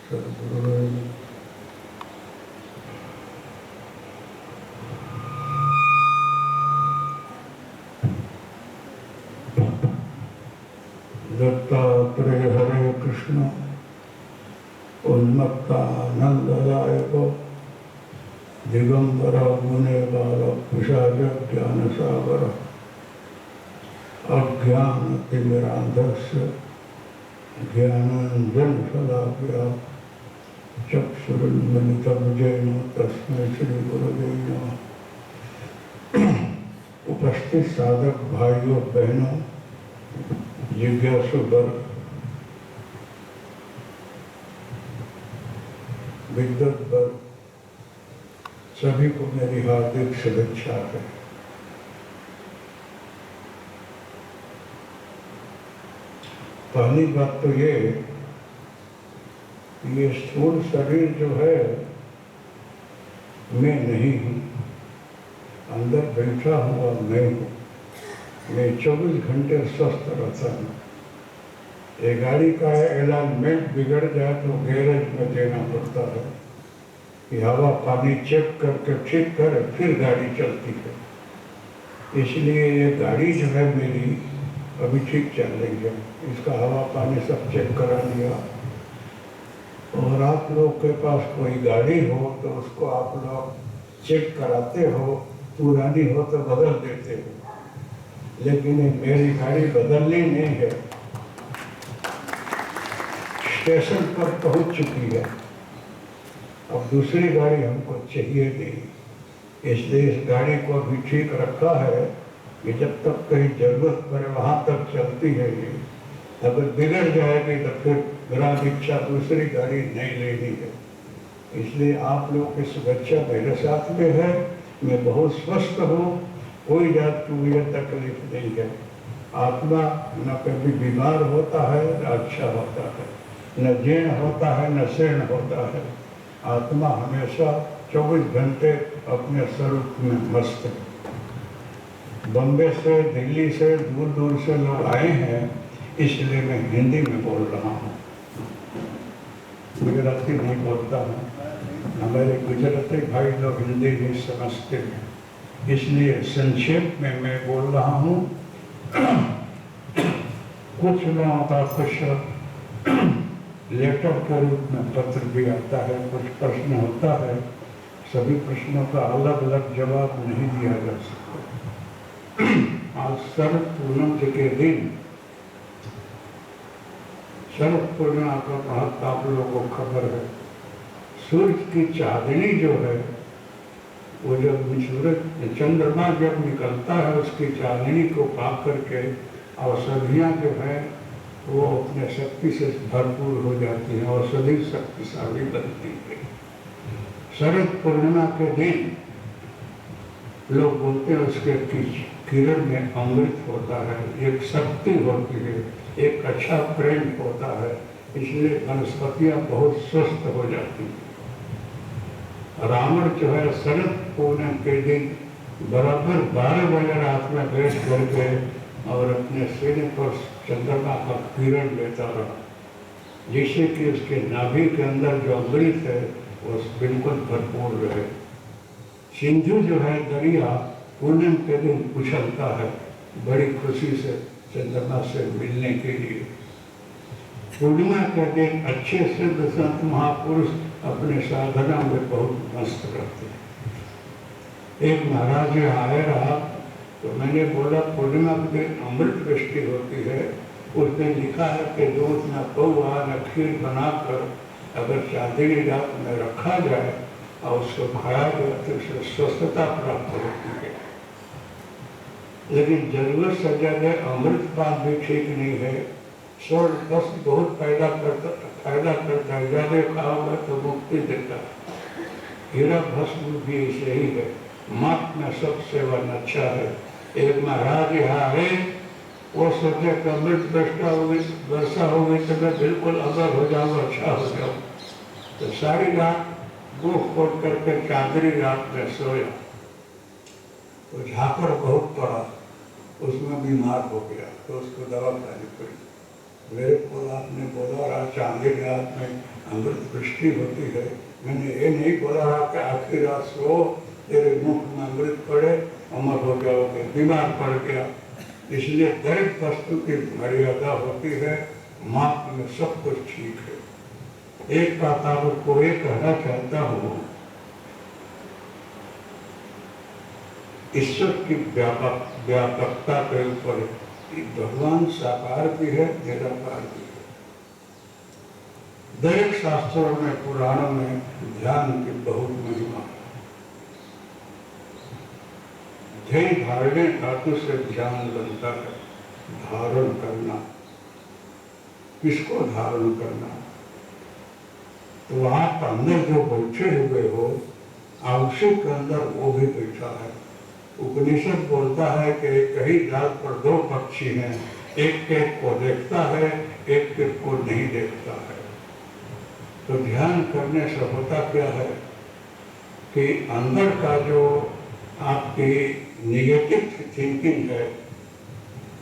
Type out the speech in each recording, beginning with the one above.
सद्गुरुवे दत्तात्रेय हरे कृष्ण उन्मत्तानंददायक दिगंबर मुने बाल पिशाच ज्ञान सागर अज्ञान तिमिरांधस्य ज्ञानांजन शलाकया चक्षुरुन्मिलितं येन तस्मै श्री गुरवे नमः। उपस्थित साधक भाइयों बहनों, जिज्ञासु वर्ग, विद्वत वर्ग, सभी को मेरी हार्दिक शुभेच्छा है। पहली बात तो ये स्थूल शरीर जो है मैं नहीं हूँ, अंदर बैठा हुआ मैं हूँ। मैं 24 घंटे स्वस्थ रहता हूँ। ये गाड़ी का अलाइनमेंट बिगड़ जाए तो गैरेज में देना पड़ता है कि हवा पानी चेक करके ठीक करे फिर गाड़ी चलती है। इसलिए ये गाड़ी जो है मेरी अभी ठीक चल रही है। इसका हवा पानी सब चेक करा लिया। और आप लोग के पास कोई गाड़ी हो तो उसको आप लोग चेक कराते हो, पुरानी हो तो बदल देते हो, लेकिन मेरी गाड़ी बदलनी नहीं है, स्टेशन पर पहुंच चुकी है। अब दूसरी गाड़ी हमको चाहिए नहीं, इसलिए इस गाड़ी को अभी ठीक रखा है कि जब तक कहीं जरूरत पड़े वहां तक चलती है। ये अगर बिगड़ जाएगी तो फिर मेरा इच्छा दूसरी गाड़ी नहीं लेनी है। इसलिए आप लोगों की शुभेच्छा मेरे साथ में है। मैं बहुत स्वस्थ हूँ, कोई जात की मुझे तकलीफ नहीं है। आत्मा न कभी बीमार होता है न अच्छा होता है, न जीर्ण होता है न शीर्ण होता है। आत्मा हमेशा 24 घंटे अपने स्वरूप में मस्त है। बम्बे से, दिल्ली से, दूर दूर से लोग आए हैं, इसलिए मैं हिंदी में बोल रहा हूँ, गुजराती नहीं बोलता हूँ। हमारे गुजराती भाई लोग हिंदी नहीं समझते हैं, इसलिए संक्षेप में मैं बोल रहा हूँ। कुछ लोगों का कुछ लेटर के रूप में पत्र भी आता है, कुछ प्रश्न होता है। सभी प्रश्नों का अलग अलग जवाब नहीं दिया जा सकता। आज शरद पूनम के दिन, शरद पूर्णिमा का महत्व आप लोगों को खबर है। सूर्य की चांदनी जो है वो जब सूरज चंद्रमा जब निकलता है उसकी चांदनी को पा करके औषधियाँ जो है वो अपने शक्ति से भरपूर हो जाती हैं, औषधि शक्तिशाली बनती है। शरद पूर्णिमा के दिन लोग बोलते हैं उसके किरण में अमृत होता है, एक शक्ति होती है, एक अच्छा प्रेम होता है, इसलिए वनस्पतियाँ बहुत स्वस्थ हो जाती हैं। रावण जो है शरद पूर्णिमा के दिन बराबर 12 बजे रात में बैठ करके और अपने सीने पर चंद्रमा का किरण लेता रहा, जिससे कि उसके नाभि के अंदर जो अमृत है वो बिल्कुल भरपूर रहे। सिंधु जो है दरिया पूनम के दिन उछलता है बड़ी खुशी से चंद्रमा से मिलने के लिए। पूर्णिमा के दिन अच्छे सिद्ध संत महापुरुष अपने साधना में बहुत मस्त रहते हैं। एक महाराज यहाँ आए रहा तो मैंने बोला पूर्णिमा के दिन अमृत वृष्टि होती है, उसने लिखा है कि दूध न पौआ न खीर बनाकर अगर चांदनी रात में रखा जाए और उसको खाया जाए तो उससे स्वस्थता प्राप्त होती है। लेकिन जरूरत से ज्यादा अमृत पान भी ठीक नहीं है। स्वर्ग भस्म बहुत फायदा करता है, ज्यादा खाओगे तो मुक्ति देता है। हीरा भस्म भी ऐसे ही है, माप में सब सेवन अच्छा है। एक महाराज यहाँ है, वो सोचे कि अमृत वर्षा होगी तो मैं बिल्कुल अमर हो जाऊँ, अच्छा हो जाऊँ। तो सारी रात मुँह खोल करके चांदनी रात में सोया, तो झाकर बहुत पड़ा, उसमें बीमार हो गया तो उसको दवा खानी पड़ी। मेरे को आपने बोला रहा चांदी रात में अमृत वृष्टि होती है, मैंने ये नहीं बोला रहा कि आखिर रात सो तेरे मुख में अमृत पड़े अमर हो जाओगे, बीमार पड़ गया। इसलिए दरेक वस्तु की मर्यादा होती है, माप में सब कुछ ठीक है। एक बात आपको ये कहना चाहता हूँ, ईश्वर की व्यापकता के ऊपर भगवान साकार भी है, निराकार भी है। दरेक शास्त्रों में, पुराणों में ध्यान की बहुत महिमा है। ध्येय धारणे धातु से ध्यान बनता है, धारण करना। किसको धारण करना? तो वहां अंदर जो बैठे हुए हो, उसी के अंदर वो भी बैठा है। उपनिषद बोलता है कि कहीं डाल पर दो पक्षी हैं, एक एक को देखता है, एक एक को नहीं देखता है। तो ध्यान करने से होता क्या है कि अंदर का जो आपकी निगेटिव थिंकिंग है,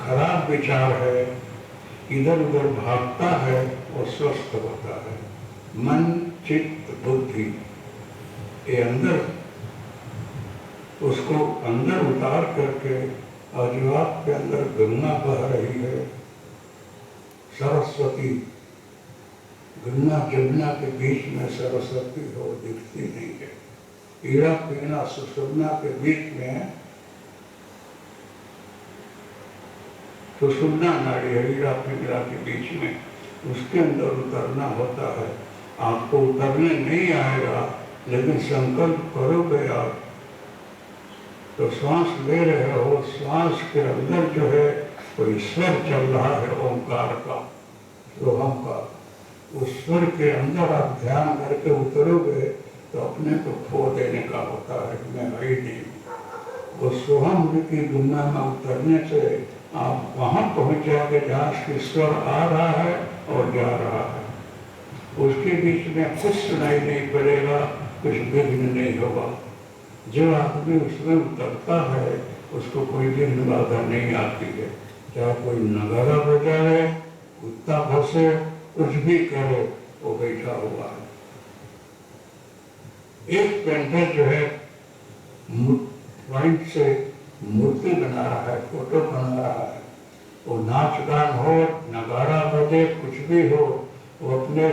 खराब विचार है, इधर उधर भागता है, वो स्वस्थ होता है। मन, चित्त, बुद्धि, ये अंदर, उसको अंदर उतार करके, और जो आपके अंदर गंगा बह रही है, सरस्वती, गंगा जमुना के बीच में सरस्वती हो, दिखती नहीं है। ईड़ा पीड़ा सुषुम्ना के बीच में सुषुम्ना नाड़ी है, ईड़ा पीड़ा के बीच में, उसके अंदर उतरना होता है। आपको उतरने नहीं आएगा, लेकिन संकल्प करोगे आप, तो श्वास ले रहे हो, श्वास के अंदर जो है कोई स्वर चल रहा है, ओंकार का, सोहम का। उस स्वर के अंदर आप ध्यान करके उतरोगे तो अपने को खो देने का होता है, मैं है ही नहीं। वो सोहम की दुनिया में उतरने से आप वहां पहुंच जाओगे जहाँ से स्वर आ रहा है और जा रहा है। उसके बीच में कुछ सुनाई नहीं पड़ेगा, कुछ विघ्न नहीं होगा। जो आदमी उसमें उतरता है, उसको कोई विघ्न बाधा नहीं आती है। चाहे कोई नगारा बजाए, कुत्ता भसे, कुछ भी करे, वो बैठा हुआ है। एक पेंटर जो है पॉइंट से मूर्ति बना रहा है, फोटो बना रहा है, वो नाच गान हो, नगारा बजे, कुछ भी हो, वो अपने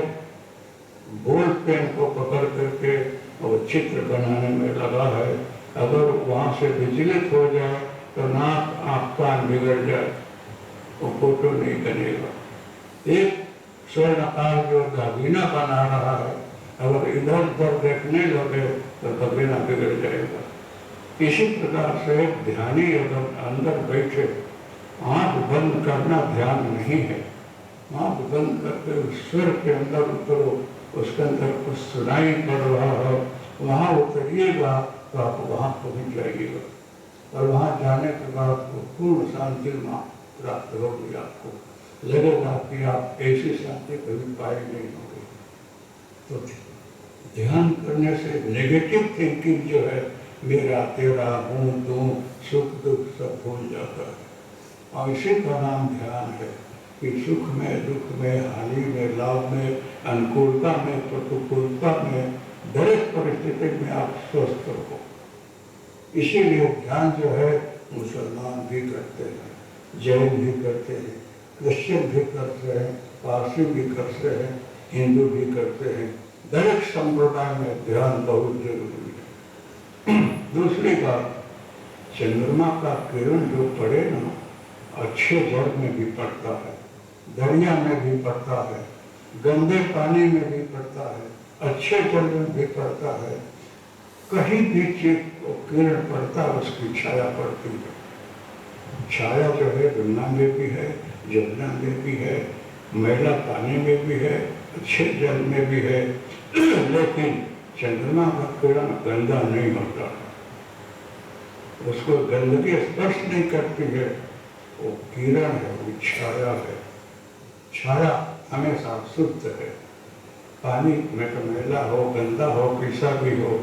बोल पेन को पकड़ करके और चित्र बनाने में लगा है। अगर वहाँ से विचलित हो जाए तो नाक, आँख, कान बिगड़ जाए, वो फोटो नहीं बनेगा। एक स्वर्णकार जो दागीना बना रहा है, अगर इधर उधर देखने लगे तो दागीना बिगड़ जाएगा। इसी प्रकार से ध्यानी अगर अंदर बैठे, आँख बंद करना ध्यान नहीं है। आँख बंद करके स्वर के अंदर उतरो, उसके अंदर कुछ सुनाई पड़ रहा हो, वहाँ उतरिएगा तो आप वहाँ पहुँच जाइएगा। और वहाँ जाने के बाद पूर्ण शांति प्राप्त होगी। आपको लगेगा कि आप ऐसी शांति कभी पाई नहीं होगी। तो ध्यान करने से नेगेटिव थिंकिंग जो है, मेरा तेरा, हूँ तू, सुख दुख सब भूल जाता है। और इसी का नाम ध्यान है कि सुख में, दुख में, हानि में, लाभ में, अनुकूलता में, प्रतिकूलता में, दरेक परिस्थिति में आप स्वस्थ हो। इसीलिए ध्यान जो है मुसलमान भी करते हैं, जैन भी करते हैं, क्रिश्चियन भी करते हैं, पारसी भी करते हैं, हिंदू भी करते हैं। दरेक संप्रदाय में ध्यान बहुत जरूरी है। दूसरी बात, चंद्रमा का किरण जो पड़े ना, अच्छे जल में भी पड़ता है, दरिया में भी पड़ता है, गंदे पानी में भी पड़ता है, अच्छे जल में भी पड़ता है। कहीं भी चीज को किरण पड़ता है, उसकी छाया पड़ती है। छाया जो है गंगा में भी है, जमुना में भी है, मैला पानी में भी है, अच्छे जल में भी है। लेकिन चंद्रमा का किरण गंदा नहीं होता, उसको गंदगी स्पर्श नहीं करती है। वो किरण है, वो छाया है। छाया हमेशा शुद्ध है। पानी में तो मैला हो, गंदा हो, कैसा भी हो,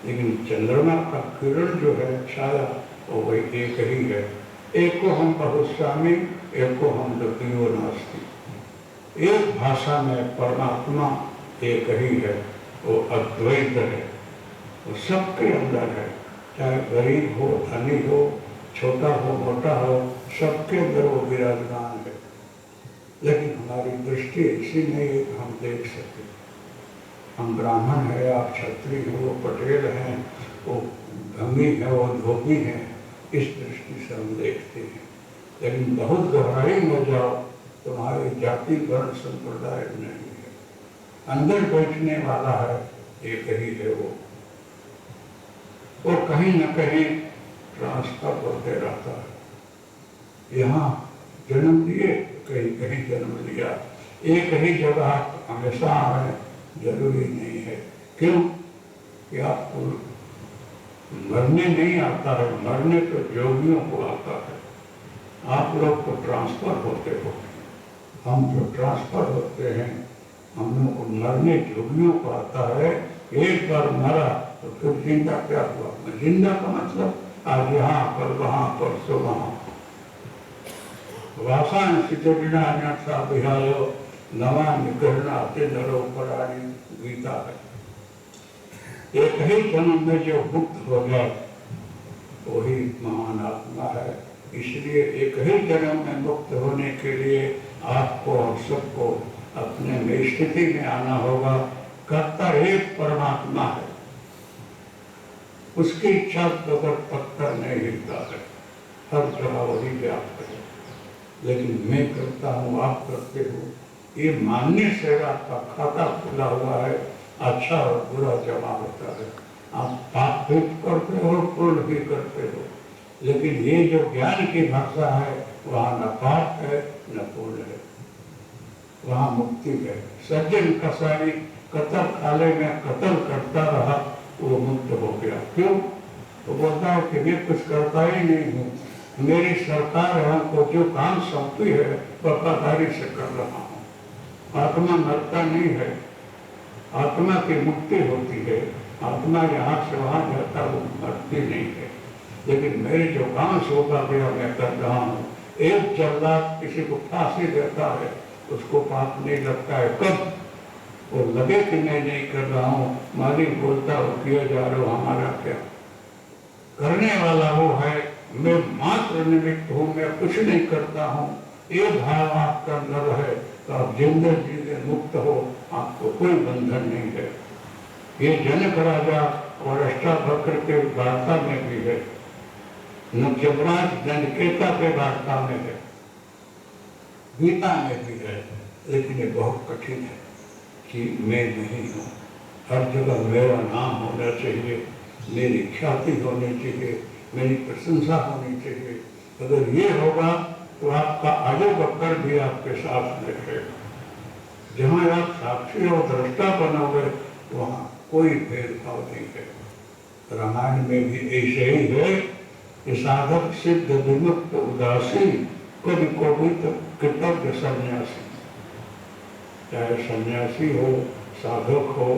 लेकिन चंद्रमा का किरण जो है, छाया, वो वही एक ही है। एक को हम बहुस्वामी, एक को हम द्वितीयो नास्ति। एक भाषा में परमात्मा एक ही है, वो अद्वैत है, वो सबके अंदर है, चाहे गरीब हो, धनी हो, छोटा हो, मोटा हो, सबके अंदर वो विराजमान है। लेकिन हमारी दृष्टि ऐसी नहीं है कि हम देख सके। हम ब्राह्मण है, आप क्षत्रिय हो, वो पटेल हैं, वो गंगी है, वो धोबी हैं, इस दृष्टि से हम देखते हैं। लेकिन बहुत गहराई में जाओ, तुम्हारी जाति वर्ण संप्रदाय नहीं है, अंदर बैठने वाला है एक ही है वो कहीं न कहीं ट्रांसफर होते रहता है। यहाँ जन्म लिए, कहीं कहीं जन्म लिया, एक ही जगह हमेशा आए जरूरी नहीं है। क्यों कि आपको मरने नहीं आता है, मरने तो योगियों को आता है। आप लोग तो ट्रांसफर होते हो, हम जो ट्रांसफर होते हैं, हम लोग को मरने योगियों को आता है। एक बार मरा तो फिर जिंदा क्या हुआ? जिंदा का मतलब आज यहाँ, कल वहाँ, परसों वहाँ। वासांसितोन्यासा विहायो नवा निकरणाते नरो पराणी, गीता है। एक ही जन्म में जो मुक्त हो गया वही महान आत्मा है। इसलिए एक ही जन्म में मुक्त होने के लिए आपको और सबको अपने में स्थिति में आना होगा। कर्ता एक परमात्मा है, उसकी इच्छा बगैर पत्थर नहीं हिलता है, हर जगह वही व्याप्त है। लेकिन मैं करता हूँ, आप करते हो, ये मानने से आपका खाता खुला हुआ है, अच्छा और बुरा जमा होता है। आप पाप भी करते हो, पुण्य भी करते हो, लेकिन ये जो ज्ञान की भाषा है वहाँ न पाप है न पुण्य है, वहाँ मुक्ति है। सज्जन कसाई कतल खाले में कत्ल करता रहा, वो मुक्त हो गया। क्यों? वो बोलता है कि मैं कुछ करता ही नहीं हूँ, मेरी सरकार हमको जो काम सौंपी है वफादारी से कर रहा हूँ। आत्मा मरता नहीं है, आत्मा की मुक्ति होती है। आत्मा यहाँ से वहाँ जाता, वो मरती नहीं है। लेकिन मेरे जो काम सौंपा गया मैं कर रहा हूँ। एक जल्लाद किसी को फांसी देता है, उसको पाप नहीं लगता है। कब वो लगे कि मैं नहीं कर रहा हूँ, मालिक बोलता हो किया जा रहा हो, हमारा क्या? करने वाला वो है, मैं मात्र निमित्त हूँ, मैं कुछ नहीं करता हूँ। ये भाव आपका अंदर है तो आप जिंदगी से मुक्त हो, आपको कोई बंधन नहीं है। ये जनक राजा और अष्टावक्र के वार्ता में भी है, नक्षत्राज जनकेता के वार्ता में है, गीता में भी है। लेकिन ये बहुत कठिन है कि मैं नहीं हूँ। हर जगह मेरा नाम होना चाहिए, मेरी ख्याति होनी चाहिए, मेरी प्रशंसा होनी चाहिए। अगर ये होगा तो आपका आगे बकर भी आपके साथ में रहेगा। जहाँ आप साक्षी और दृष्टा बनोगे वहाँ कोई भेदभाव नहीं है। रामायण में भी ऐसे ही है कि साधक सिद्ध विमुक्त उदासी कभी कोविद कृतज्ञ सन्यासी। चाहे सन्यासी हो, साधक हो,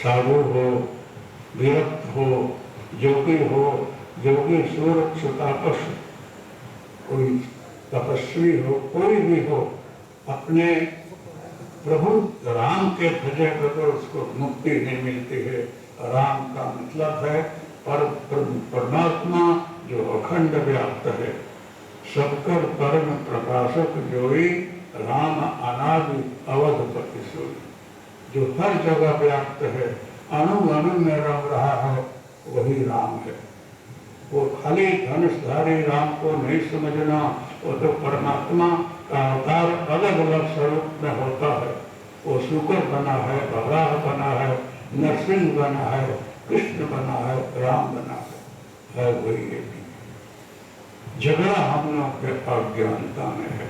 साधु हो, विरक्त हो, योगी हो, योगी सूरज तापस, कोई तपस्वी हो, कोई भी हो, अपने प्रभु राम के भजे बगैर उसको मुक्ति नहीं मिलती है। राम का मतलब है परमात्मा जो अखंड व्याप्त है, सबकर परम प्रकाशक जोई, राम अनादि अवधपति सोई, जो हर जगह व्याप्त है, अणु अणु में रम रहा है, वही राम है। वो खाली धनुषधारी राम को नहीं समझना, वो तो परमात्मा का अवतार अलग अलग स्वरूप में होता है। वो शुक्र बना है, वराह बना है, नरसिंह बना है, कृष्ण बना है, राम बना है वही एक। झगड़ा हम लोग के अज्ञानता में है।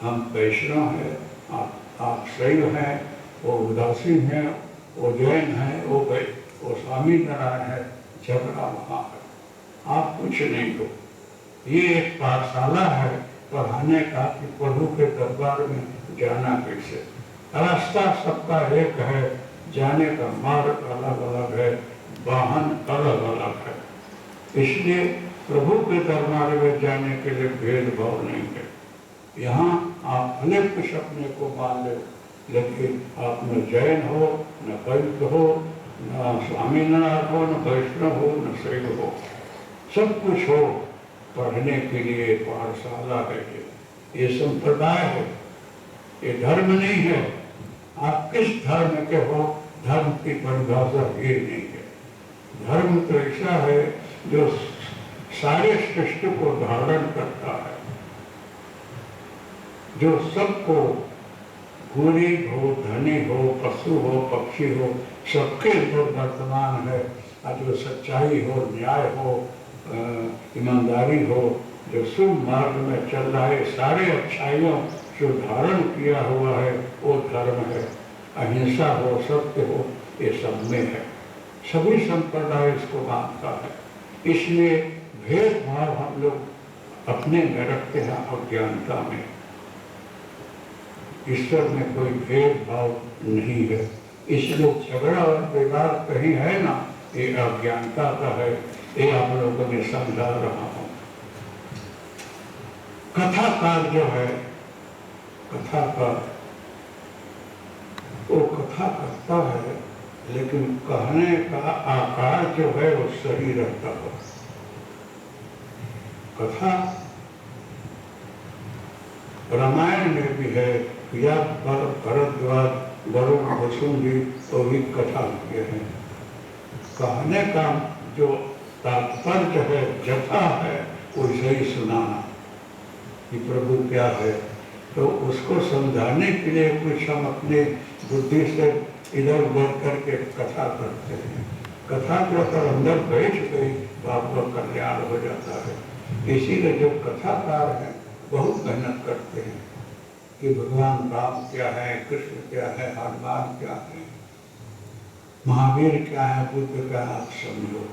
हम वैष्णव हैं, आप शैव हैं, वो उदासीन हैं, वो जैन हैं, वो स्वामी नारायण है। झगड़ा वहाँ है, आप कुछ नहीं हो। ये एक पाठशाला है पढ़ाने का कि प्रभु के दरबार में जाना कैसे। रास्ता सबका एक है, जाने का मार्ग अलग अलग है, वाहन अलग अलग है। इसलिए प्रभु के दरबार में जाने के लिए भेदभाव नहीं है। यहाँ आप भले कुछ अपने को मान ले, लेकिन आप न जैन हो, न बौद्ध हो, न स्वामीनारायण हो, न वैष्णव हो, न शैव हो, सब कुछ हो। पढ़ने के लिए पाठशाला है, ये संप्रदाय है, ये धर्म नहीं है। आप किस धर्म के हो, धर्म की परिभाषा ये नहीं है। धर्म तो ऐसा है जो सारे सृष्टि को धारण करता है, जो सबको, गरीब हो, धनी हो, पशु हो, पक्षी हो, सबके अंदर वर्तमान है। और जो सच्चाई हो, न्याय हो, ईमानदारी हो, जो शुभ मार्ग में चल रहा है, सारे अच्छाइयों जो धारण किया हुआ है, वो धर्म है। अहिंसा हो, सत्य हो, ये सब में है। सभी संप्रदाय इसको मानता है। इसलिए भेदभाव हम लोग अपने में रखते हैं अज्ञानता में। ईश्वर में कोई भेदभाव नहीं है। इसलिए झगड़ा और विवाद कहीं है ना, ये अज्ञानता का है। ये आप लोगों ने समझा रहा हूं। कथाकार जो है, कथाकार वो कथा करता है, लेकिन कहने का आकार जो है वो सही रहता है। कथा रामायण में भी है, या भरद्वाज, वरुण, वसुंधरा तो भी कथा किए हैं। कहने का जो तात्पर्य है, जथा है, वैसे ही सुनाना कि प्रभु क्या है। तो उसको समझाने के लिए कुछ हम अपने बुद्धि से इधर उधर करके कथा करते हैं। कथा जो अगर अंदर बैठ गई तो आपका कल्याण हो जाता है। इसीलिए जो कथाकार हैं बहुत मेहनत करते हैं कि भगवान राम क्या है, कृष्ण क्या है, हनुमान क्या है, महावीर क्या है, बुद्ध क्या है, आप समझो।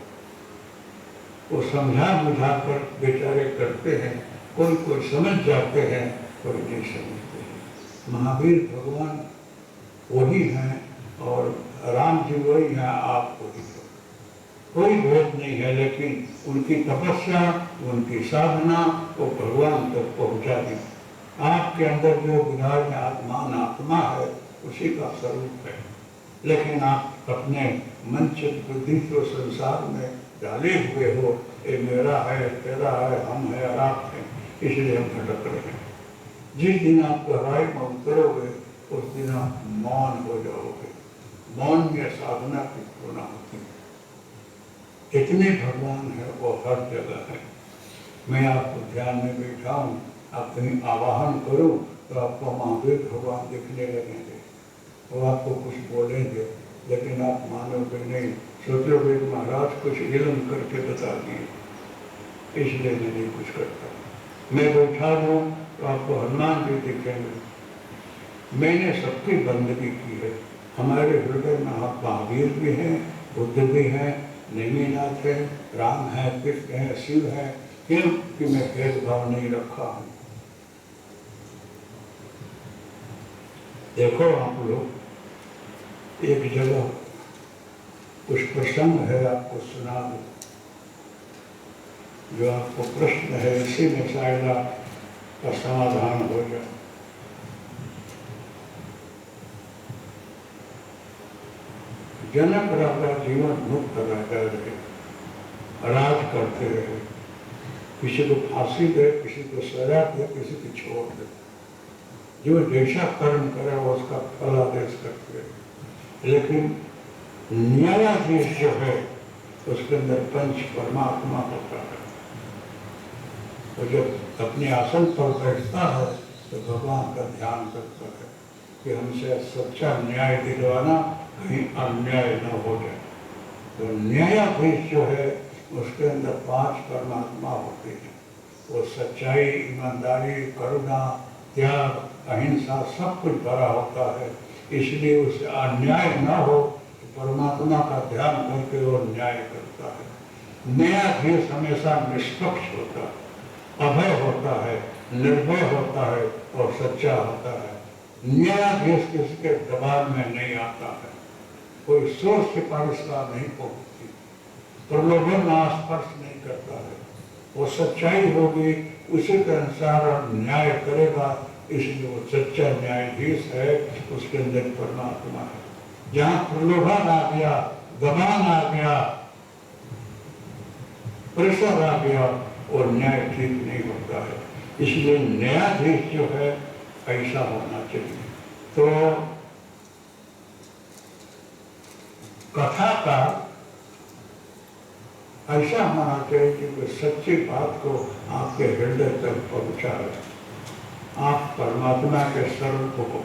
वो समझा बुझा कर बेचारे करते हैं। कोई समझ जाते हैं, कोई नहीं समझते हैं। महावीर भगवान वही हैं और राम जी वही हैं, आप वही हो। कोई भेद नहीं है, लेकिन उनकी तपस्या, उनकी साधना वो भगवान तक पहुंचा दी। आपके अंदर जो विराजमान आत्मा है उसी का स्वरूप है, लेकिन आप अपने मन चित्त बुद्धि को संसार में डाले हुए हो। ये मेरा है, तेरा है, हम है और आप हैं, इसलिए हम भटक रहे हैं। जिस दिन आप गहराई में उतरोगे उस दिन आप मौन हो जाओगे। मौन में साधना की पूर्ण होती है। इतने भगवान है, वो हर जगह है। मैं आपको ध्यान में बैठा हूँ, आप कहीं आवाहन करो तो आपको महावीर भगवान दिखने लगेंगे, वो आपको कुछ बोलेंगे, लेकिन आप मानोगे नहीं, सोचोगे कि महाराज कुछ इल्म करके बता दिए, इसलिए मैं नहीं कुछ करता। मैं बैठा हूँ तो आपको हनुमान जी दिखेंगे। मैंने सबकी बंदगी की है। हमारे हृदय में आप महावीर भी हैं, बुद्ध भी हैं, नेमिनाथ है, राम है, कृष्ण है, शिव है। क्यों कि मैं भेदभाव नहीं रखा हूँ। देखो आप लोग, एक जगह कुछ प्रसंग है, आपको सुना दो। जो आपको प्रश्न है इसी में शायद आपका समाधान हो जाए। जनक राजा जीवन मुक्त राजा रहे, राज करते रहे। किसी को फांसी दे, किसी को सजा दे, किसी को छोड़ दे। जो जैसा कर्म करे वो उसका फल आदेश करते रहे। लेकिन न्यायाधीश जो है उसके अंदर पंच परमात्मा होता है। और जब अपने आसन पर बैठता है तो भगवान का ध्यान करता है कि हमसे सच्चा न्याय दिलवाना, कहीं अन्याय न हो जाए। तो न्यायाधीश जो है उसके अंदर पांच परमात्मा होते हैं। वो सच्चाई, ईमानदारी, करुणा, त्याग, अहिंसा सब कुछ भरा होता है। इसलिए उसे अन्याय न हो तो परमात्मा का ध्यान करके वो न्याय करता है। न्यायाधीश हमेशा निष्पक्ष होता है, अभय होता है, निर्भय होता है और सच्चा होता है। न्यायाधीश किसके दबाव में नहीं आता है, कोई सोच सिफारिश का नहीं पहुंचती, प्रलोभन स्पर्श नहीं करता है। वो सच्चाई होगी, उसी के अनुसार न्याय करेगा इसलिए वो सच्चा न्यायाधीश है, उसके अंदर परमात्मा है। जहाँ प्रलोभन आ गया, दबान आ गया, प्रेशर आ गया, और न्याय ठीक नहीं होता है। इसलिए न्यायाधीश जो है ऐसा होना चाहिए। तो कथा का ऐसा होना चाहिए कि कोई सच्ची बात को आपके हृदय तक पहुंचाए। आप परमात्मा के स्वरूप को,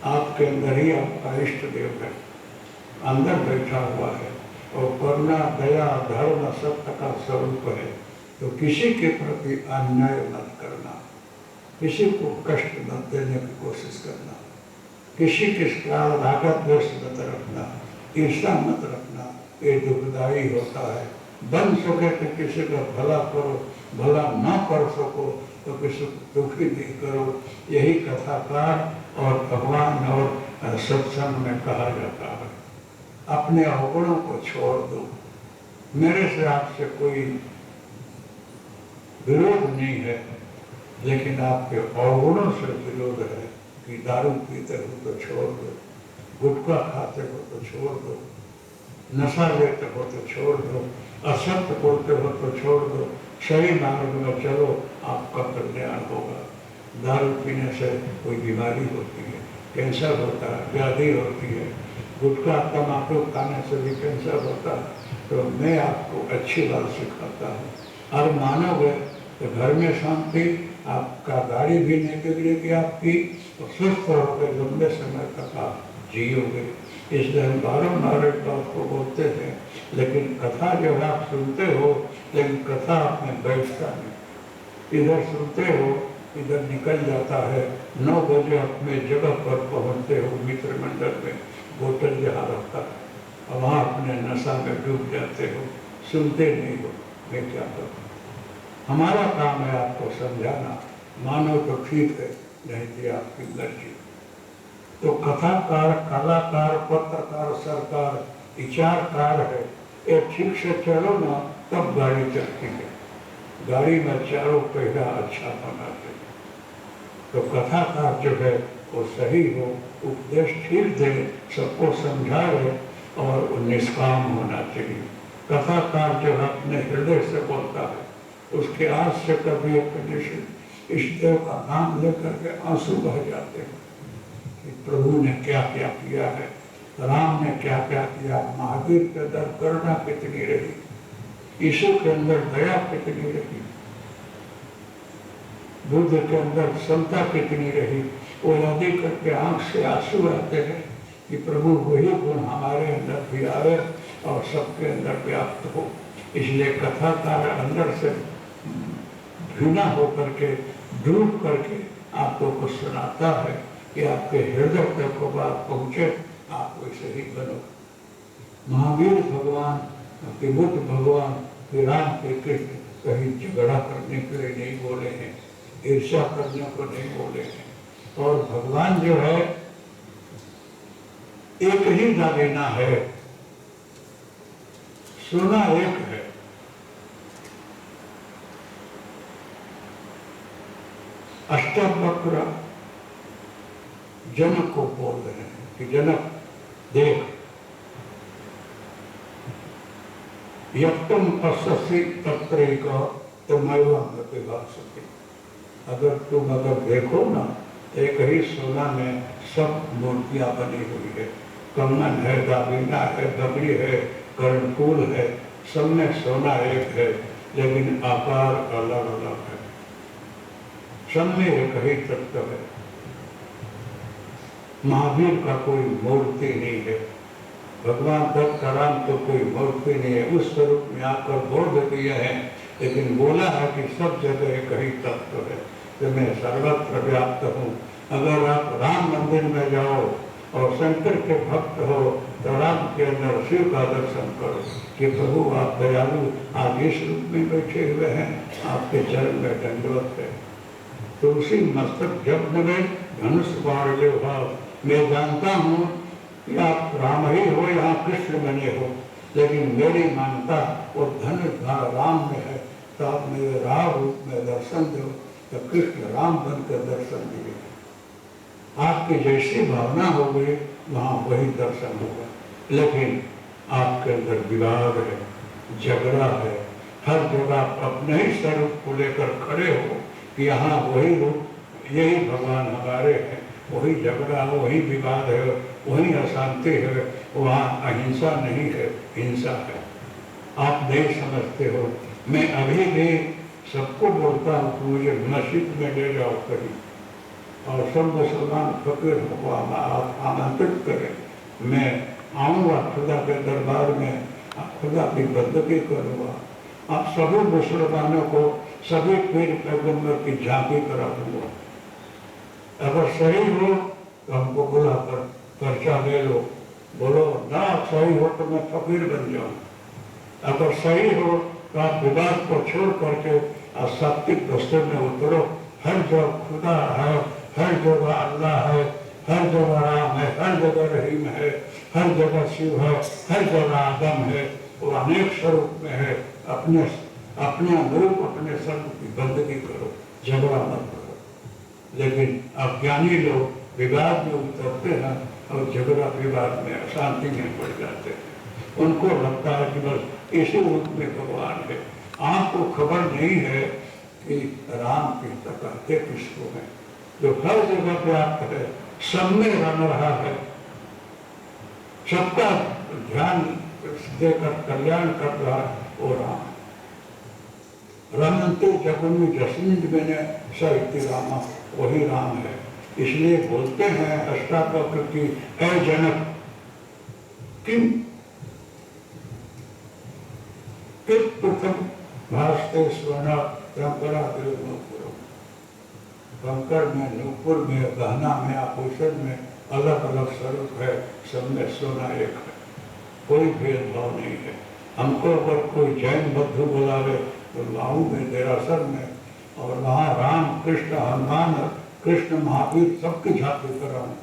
आपके अंदर ही आपका इष्ट देव है, अंदर बैठा हुआ है, और करुणा, दया, धर्म, सत्य का स्वरूप है। तो किसी के प्रति अन्याय मत करना, किसी को कष्ट मत देने की कोशिश करना, किसी के साथ रागत द्वेष मत रखना, ईर्ष्या मत रखना, ये दुखदायी होता है। बन सके तो किसी का भला करो, भला ना कर सको तो किसी को दुखी नहीं करो। यही कथाकार और भगवान और सत्संग में कहा जाता है। अपने अवगुणों को छोड़ दो। मेरे से आपसे कोई विरोध नहीं है, लेकिन आपके अवगुणों से विरोध है कि दारू पीते हो तो छोड़ दो, गुटखा खाते हो तो छोड़ दो, नशा लेते हो तो छोड़ दो, असत्य बोलते हो तो छोड़ दो, सही मार्ग में चलो, आपका कल्याण होगा। दारू पीने से कोई बीमारी होती है, कैंसर होता है, व्याधि होती है, गुटखा तम्बाकू खाने से भी कैंसर होता है। तो मैं आपको अच्छी बात सिखाता हूँ, और मानोगे तो घर में शांति, आपका गाड़ी भी नहीं बिगड़ेगी आपकी, और स्वस्थ रहोगे, लंबे समय तक आप जियोगे। इसलिए हम बारम्बार एक बात को बोलते हैं, लेकिन कथा जो है आप सुनते हो, लेकिन कथा आप में बैठता नहीं। इधर सुनते हो, इधर निकल जाता है। 9 बजे अपने जगह पर पहुँचते हो, मित्र मंडल में बोतल जहाँ रखता है, और वहाँ अपने नशा में डूब जाते हो, सुनते नहीं हो। मैं क्या करूँ? हमारा काम है आपको समझाना, मानो तो ठीक है, नहीं कि आपकी मर्जी। तो कथाकार, कलाकार, पत्रकार, सरकार, विचारकार है, ये ठीक से चलो ना, तब गाड़ी चलती है। गाड़ी में चारों पहिया अच्छा होना चाहिए। तो कथाकार जो है वो सही हो, उपदेश ठीक दे, सबको समझाए, और वो निष्काम होना चाहिए। कथाकार जो है अपने हृदय से बोलता है, उसके आँख से कभी इष्ट देव का नाम लेकर के आंसू बह जाते हैं कि प्रभु ने क्या क्या किया है, राम ने क्या क्या किया, महावीर के अंदर करुणा कितनी रही, यीशु के अंदर दया कितनी रही, बुद्ध के अंदर समता कितनी रही। वो यादी करके आंख से आंसू आते हैं कि प्रभु वही गुण हमारे अंदर भी आवे और सबके अंदर व्याप्त हो। इसलिए कथाकार अंदर से भीना होकर के, डूब करके आपको कुछ सुनाता है कि आपके हृदय तक को बात पहुँचे, आप वैसे ही बनो। महावीर भगवान, कि बुद्ध भगवान, कि राम, के कृष्ण कहीं झगड़ा करने के लिए नहीं बोले हैं, ईर्ष्या करने को नहीं बोले हैं। और भगवान जो है एक ही दागिना है, सोना एक है। अष्टवक्र जनक को बोल रहे हैं कि जनक देख, यक्तम पश्यसि तत्रैक तमैवं विभासते। अगर तुम देखो ना, एक ही सोना में सब मूर्तियां बनी हुई है, कंगन है, दागिना है, बगड़ी है, कर्णफूल है, सब में सोना एक है, लेकिन आकार अलग अलग है। सब में एक ही तत्व है। महावीर का कोई मूर्ति नहीं है, भगवान दत्ताराम तो कोई मूर्ति नहीं है, उस स्वरूप में आकर बोध दिया है, लेकिन बोला है कि सब जगह एक ही तत्व है, तो मैं सर्वत्र व्याप्त हूँ। अगर आप राम मंदिर में जाओ और शंकर के भक्त हो तो राम के अंदर शिव का दर्शन करो कि प्रभु आप दयालु, आप इस रूप में बैठे हुए हैं, आपके चरण में दंडवत है। तो उसी मस्तक जब नवे धनुष बाण ले भाव, मैं जानता हूँ कि आप राम ही हो, यहाँ कृष्ण बने हो, लेकिन मेरी मानता वो धनुष राम में है, तो आप मेरे राम रूप में दर्शन दो, तो कृष्ण राम बनकर दर्शन दिए। आपकी जैसी भावना होगी वहाँ वही दर्शन होगा। लेकिन आपके अंदर विवाद है, झगड़ा है, हर जगह आप अपने ही स्वरूप को लेकर खड़े हो कि यहाँ वही रूप, यही भगवान हमारे हैं, वही झगड़ा, वही विवाद है, वही अशांति है, वहाँ अहिंसा नहीं है, हिंसा है। आप नहीं समझते हो। मैं अभी भी सबको बोलता हूँ कि मुझे मस्जिद में ले जाओ कहीं और सब मुसलमान फकीर को आप आमंत्रित करें, मैं आऊँगा खुदा के दरबार में, खुदा की बंदगी करूँगा। आप सभी मुसलमानों को सभी पीर पैगंबर की झांकी करा दूंगा। अगर सही हो तो हमको बुलाकर पर्चा ले लो, बोलो ना सही हो तो मैं फकीर बन जाऊँ। अगर सही हो तो आप विवाद को छोड़ करके आस्तिक रास्ते में उतरो। हर जगह खुदा है, हर जगह अल्लाह है, हर जगह राम है, हर जगह रहीम है, हर जगह शिव है, हर जगह आदम है, वो अनेक स्वरूप में है। अपने अनुरूप अपने सर्व की बंदगी करो, झगड़ा मत करो। लेकिन अज्ञानी लोग विवाद में उतरते हैं और झगड़ा विवाद में अशांति में पड़ जाते हैं। उनको लगता है कि बस इसी रूप में भगवान है। आपको खबर नहीं है कि राम की कहते किसको है, जो हर जगह व्याप्त है, सब में रम रहा है, सबका ध्यान देकर कल्याण कर रहा है, वो राम। रमनते जगन्मी जस्मिन मैंने साहित्य रामा, वही राम है। इसलिए बोलते हैं अष्टावक्र की, है जनक किम प्रथम भाषते स्वर्ण परंपरा कंकर में, नूपुर में, गहना में, आभूषण में अलग अलग स्वरूप है, सब में सोना एक है, कोई भेदभाव नहीं है। हमको अगर कोई जैन बद्धू बुलावे तो लाऊं में देरासर में, और वहाँ राम कृष्ण हनुमान कृष्ण महावीर सबकी झांकी कराऊं।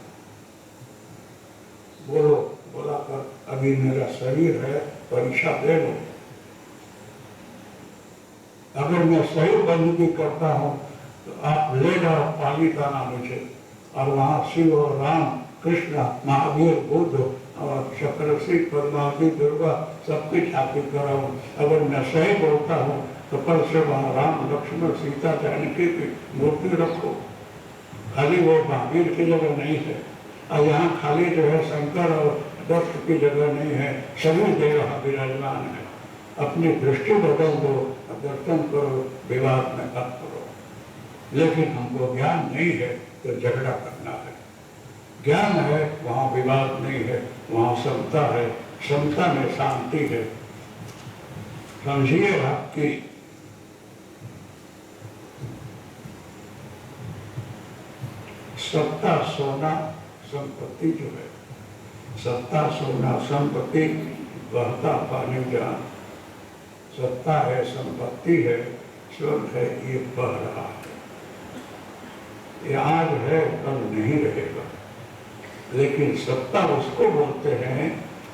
बोलो, बोलाकर अभी मेरा शरीर है, परीक्षा दे लो। अगर मैं सही बंदगी करता हूँ तो आप ले जाओ पालिताना मुझे, और वहाँ शिव और राम कृष्ण महावीर बुद्ध और चक्रसी पद्मावती दुर्गा सबकी झांकी कराऊं। अगर मैं सही बोलता हूँ तो कल से वहाँ राम लक्ष्मण सीता जानकी की मूर्ति रखो। खाली वो महावीर की जगह नहीं है, और यहाँ खाली जो है शंकर और दत्त की जगह नहीं है, सभी देव यहाँ विराजमान है। अपनी दृष्टि बदल दो, दर्शन करो, विवाद में मत करो। लेकिन हमको ज्ञान नहीं है तो झगड़ा करना है। ज्ञान है वहाँ विवाद नहीं है, वहाँ समता है, समता में शांति है। समझिए आपकी सत्ता सोना संपत्ति जो है, सत्ता सोना संपत्ति बहता पानी जान। सत्ता है, संपत्ति है, स्वर्ग है, ये बह रहा है। ये आज है, कल नहीं रहेगा। लेकिन सत्ता उसको बोलते हैं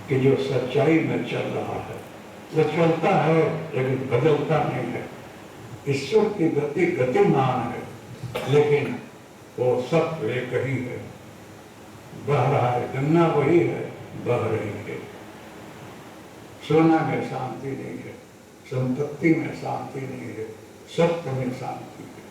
कि जो सच्चाई में चल रहा है। वो चलता है लेकिन बदलता नहीं है। ईश्वर की गति गतिमान है, लेकिन वो सब एक ही है, बह रहा है। गंगा वही है, बह रही है। सोना में शांति नहीं है, संपत्ति में शांति नहीं है, सत्य में शांति है।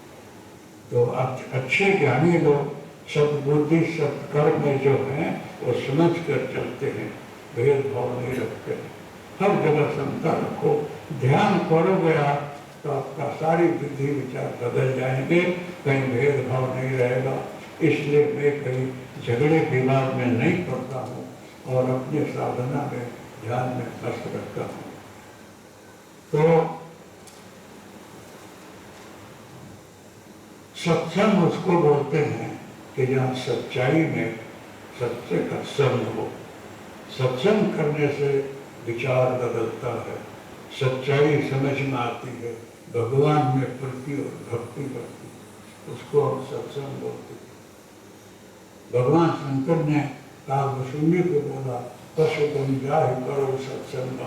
तो अच्छे ज्ञानी लोग सद्बुद्धि सत्कर्म में जो है वो समझ कर चलते हैं, भेदभाव नहीं रखते हैं। हर जगह समता रखो, ध्यान करोगे आप तो आपका सारी बुद्धि विचार बदल जाएंगे, कहीं भेदभाव नहीं रहेगा। इसलिए मैं कहीं झगड़े विवाद में नहीं पड़ता हूँ और अपने साधना में ध्यान में मस्त रखता हूँ। तो सत्संग उसको बोलते हैं कि जहाँ सच्चाई में सत्य का संग हो। सत्संग करने से विचार बदलता है, सच्चाई समझ में आती है, भगवान में प्रीति और भक्ति बढ़ती है, उसको हम सत्संग बोलते हैं। भगवान शंकर ने काव्यशून्य को बोला, पशु तुम जाहि करो सत्संग,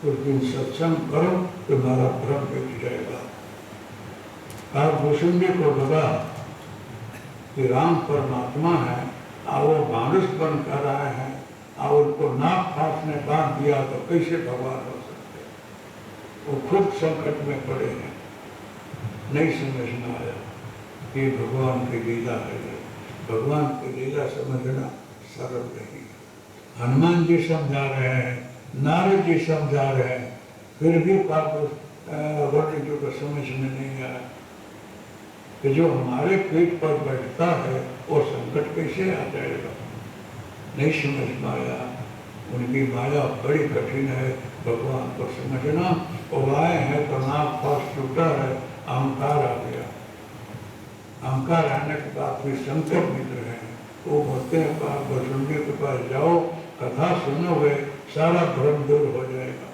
कुछ दिन सत्संग करो तुम्हारा भ्रम मिट जाएगा। काव्यशून्य को लगा कि राम परमात्मा है और वो मानुष बनकर आए हैं और उनको नाक फांस ने बांध दिया तो कैसे भगवान हो सकते? वो खुद संकट में पड़े हैं, नहीं समझ में आया कि भगवान की लीला है। भगवान की लीला समझना सरल नहीं। हनुमान जी समझा रहे हैं, नारद जी समझा रहे हैं, फिर भी वर्ण जी को समझ में नहीं आया कि जो हमारे पेट पर बैठता है वो संकट कैसे आ जाएगा। नहीं समझ में आया। उनकी माया बड़ी कठिन है, भगवान को समझना। वो आए हैं तो नाक फांस टूटा है, अहंकार आ गया। अहंकार आने के बाद भी शंकर मिल रहे हैं, वो बोलते हैं बसुंडी के पास जाओ, कथा सुनोगे सारा भ्रम दूर हो जाएगा।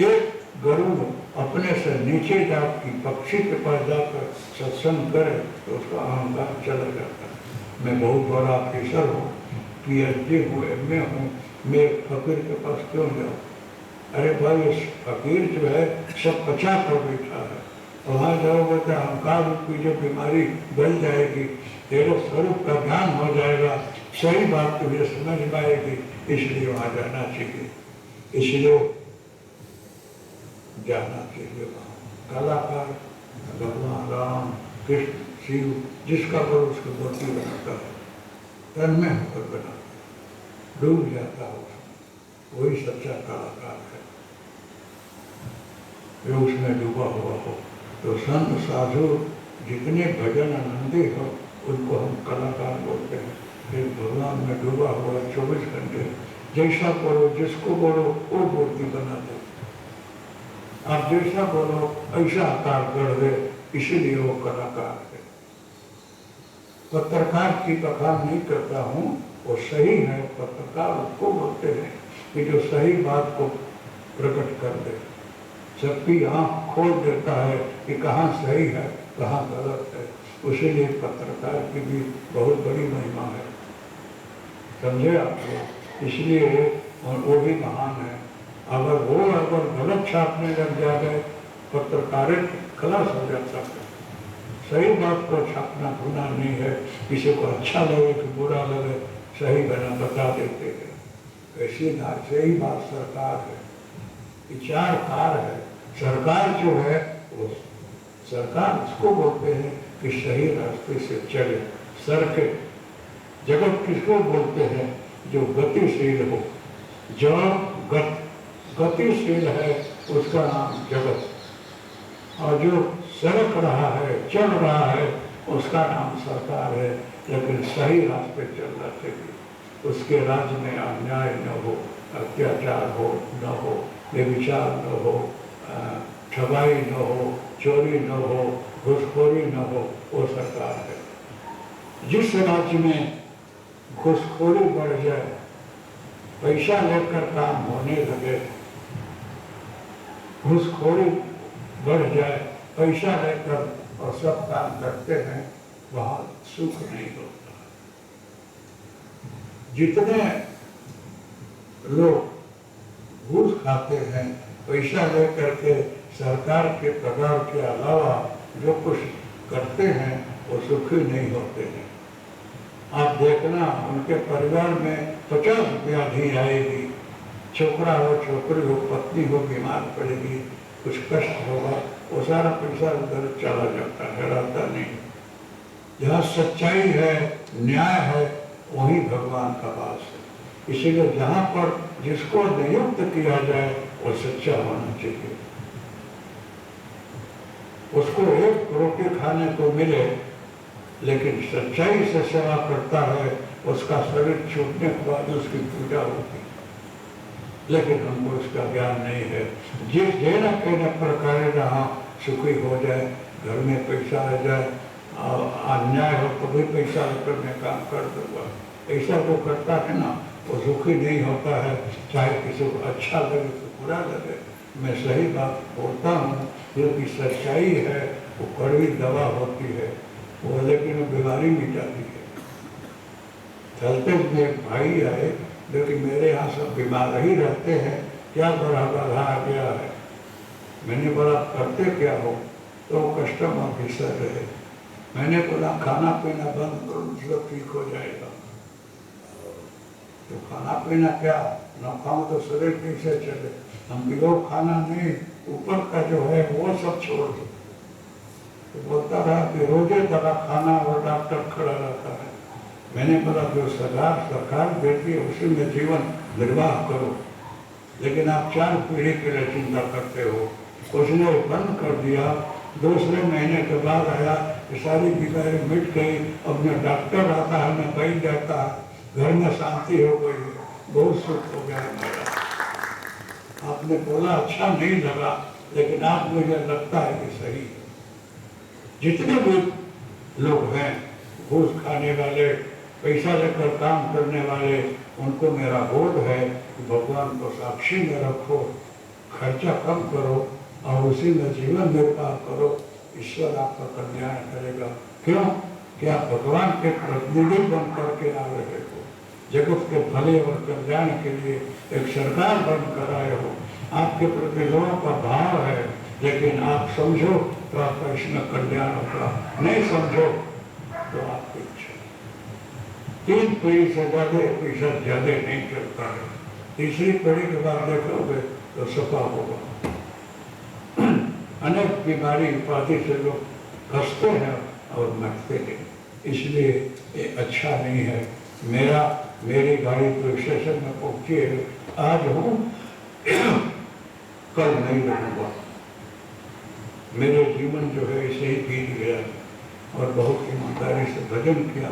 एक गरुड़ अपने से नीचे जाति पक्षी के पास जाकर सत्संग करे तो उसका अहंकार चला जाता है। मैं बहुत बड़ा ऑफिसर हूँ, PhD हूँ, MA हूँ, मैं फकीर के पास क्यों जाऊँ? अरे भाई, फकीर जो है सब पचा कर बैठा है, वहाँ जाओगे तो अहंकार की जो बीमारी बन जाएगी, तेरे स्वरूप का ज्ञान हो जाएगा, सही बात तुझे समझ में आएगी, इसलिए वहाँ जाना चाहिए। इसलिए जाना चाहिए वहाँ। कलाकार भगवान राम कृष्ण शिव जिसका पर उसकी मूर्ति बनाता है, तन्मय होकर बनाता है, डूब जाता है उसमें, वही सच्चा कलाकार है। जो उसमें डूबा हुआ हो तो संत साधु जितने भजन आनंदी हो उनको हम कलाकार बोलते हैं। फिर भगवान में डूबा हुआ 24 घंटे जैसा बोलो, जिसको बोलो वो मूर्ति बना दो। आप जैसा बोलो ऐसा आकार कर दे, इसीलिए वो कलाकार है। पत्रकार की बखान नहीं करता हूँ, वो सही है। पत्रकार उसको बोलते हैं कि जो सही बात को प्रकट कर दे, सबकी आंख खोल देता है कि कहाँ सही है कहाँ गलत है। उसीलिए पत्रकार की भी बहुत बड़ी महिमा है, समझे आप लोग। इसलिए वो भी महान है। अगर गलत छापने लग जाए, पत्रकारित खलास हो जाता है। सही बात को छापना गुनाह नहीं है, किसी को अच्छा लगे कि बुरा लगे, सही बना बता देते हैं। ऐसी ना सही बात सरकार है, विचारकार है। सरकार जो है वो सरकार उसको बोलते हैं कि सही रास्ते से चले, सर के। जगत किसको बोलते हैं? जो गतिशील हो। जो गतिशील है उसका नाम जगत, और जो सड़क रहा है, चल रहा है, उसका नाम सरकार है। लेकिन सही रास्ते चलना चाहिए, उसके राज्य में अन्याय न हो, अत्याचार हो न हो, व्यभिचार न हो, ठगाई न हो, चोरी न हो, घूसखोरी न हो, वो सरकार है। जिस राज्य में घूसखोरी बढ़ जाए, पैसा लेकर काम होने लगे, घूसखोरी बढ़ जाए, पैसा लेकर और सब काम करते हैं, वहाँ सुख नहीं होता। जितने लोग घूस खाते हैं, पैसा लेकर के सरकार के पगार के अलावा जो कुछ करते हैं वो सुखी नहीं होते हैं। आप देखना, उनके परिवार में 50 रुपया भी आएगी, छोकरा हो छोकरी हो पत्नी हो बीमार पड़ेगी, कुछ कष्ट होगा, वो सारा पैसा उधर चला जाता है, रहता नहीं। जहाँ सच्चाई है, न्याय है, वही भगवान का वास है। इसीलिए जहाँ पर जिसको नियुक्त किया जाए वो सच्चा होना चाहिए। उसको एक रोटी खाने को मिले, लेकिन सच्चाई से सेवा करता है, उसका शरीर छूटने के बाद उसकी पूजा होती है। लेकिन हमको इसका ज्ञान नहीं है। जिस देना कहने प्रकार रहा सुखी हो जाए, घर में पैसा आ जाए, अन्याय हो तो भी पैसा लेकर मैं काम कर दूंगा, ऐसा वो करता है ना, वो सुखी नहीं होता है। चाहे किसी को अच्छा लगे तो बुरा लगे, मैं सही बात बोलता हूँ, क्योंकि सच्चाई है वो कड़वी दवा होती है, वो लेकिन वो बीमारी मिटाती है। चलते में एक भाई आए, लेकिन मेरे यहाँ सब बीमार ही रहते हैं, क्या बड़ा बाधा आ गया है। मैंने बोला करते क्या हो? तो कस्टम ऑफिसर रहे, मैंने बोला खाना पीना बंद करो, मतलब ठीक हो जाएगा। तो खाना पीना क्या, न खाऊं तो शरीर कैसे चले। हम बिलो खाना नहीं, ऊपर का जो है वो सब छोड़ दो। तो बोलता रहा कि रोजे दवा खाना और डॉक्टर खड़ा रहता है। मैंने बोला जो सरकार देती है उसी में जीवन निर्वाह करो, लेकिन आप 4 पीढ़ी के लिए चिंता करते हो। उसने बंद कर दिया। दूसरे महीने के बाद आया कि सारी बीमारी मिट गई, अब न डॉक्टर आता है न कहीं जाता है, घर में शांति हो गई है, बहुत सुख हो गया मेरा। आपने बोला अच्छा नहीं लगा, लेकिन आप मुझे लगता है कि सही है। जितने भी लोग हैं घूस खाने वाले, पैसा लेकर काम करने वाले, उनको मेरा बोध है कि भगवान को साक्षी में रखो, खर्चा कम करो और उसी में जीवन निर्वाह करो। ईश्वर आपका कल्याण करेगा। क्यों कि आप भगवान के प्रतिनिधि बन करके आ रहे हो, जगत के भले और कल्याण के लिए एक सरकार बनकर आए हो। आपके प्रति लोगों का भाव है, लेकिन आप समझो तो आपका इसमें कल्याण होगा, नहीं समझो तो आपकी इच्छा। 3 पीढ़ी से ज्यादा नहीं चलता है। तीसरी पीढ़ी के बाद देखोगे तो सफा होगा। अनेक बीमारी उपाधि से लोग फंसते हैं और मरते हैं, इसलिए ये अच्छा नहीं है। मेरी गाड़ी तो स्टेशन में पहुंची है, आज हूँ कल नहीं रहूँगा। मेरे जीवन जो है इसे ही बीत गया और बहुत ईमानदारी से भजन किया,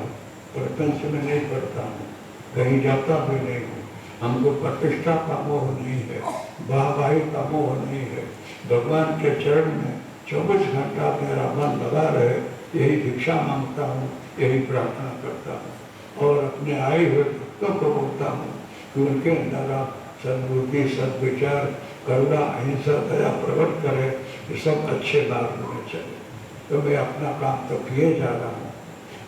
प्रपंच में नहीं पढ़ता हूँ, कहीं जाता भी नहीं हूँ। हमको प्रतिष्ठा का मोह नहीं है, वाहवाही का मोह नहीं है। भगवान के चरण में 24 घंटा मेरा मन लगा रहे, यही भिक्षा मांगता हूँ, यही प्रार्थना करता हूँ और अपने आए हुए भक्तों को बोलता हूँ कि उनके अंदर आप सद्बुद्धि, सद्विचार, करुणा, अहिंसा, दया प्रकट करे कि सब अच्छे मार्ग में चले। तो मैं अपना काम तो किए जा रहा हूँ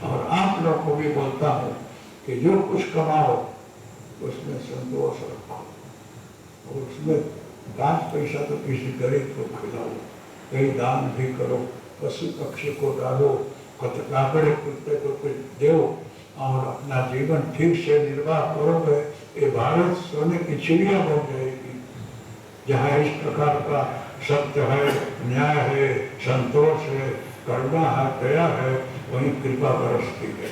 और आप लोगों को भी बोलता हूँ कि जो कुछ कमाओ उसमें संतोष रखो और उसमें 5 पैसा तो किसी गरीब को खिलाओ, कहीं दान भी करो, पशु पक्षी को डालो, काकड़े कुत्ते को कुछ दो और अपना जीवन ठीक से निर्वाह करोगे। ये भारत सोने की चिड़िया बन जाएगी, जहाँ इस प्रकार का सत्य है, न्याय है, संतोष है, करुणा है, दया है, वहीं कृपा बरसती है।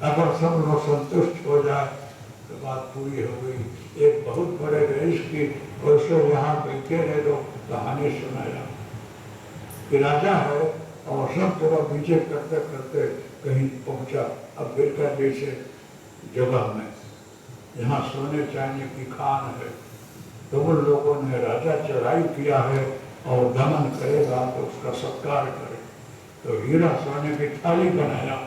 अगर सब लोग संतुष्ट हो जाए तो बात पूरी हो गई। एक बहुत बड़े देश की वर्षों यहाँ बैठे रहे लोग कहानी सुनाया कि राजा है और सब जगह विजय करते करते कहीं पहुंचा अफ्रीका जैसे जगह में, यहाँ सोने चांदी की खान है। तो उन लोगों ने राजा चढ़ाई किया है और दमन करेगा तो उसका सत्कार करे। तो हीरा सोने की थाली बनाया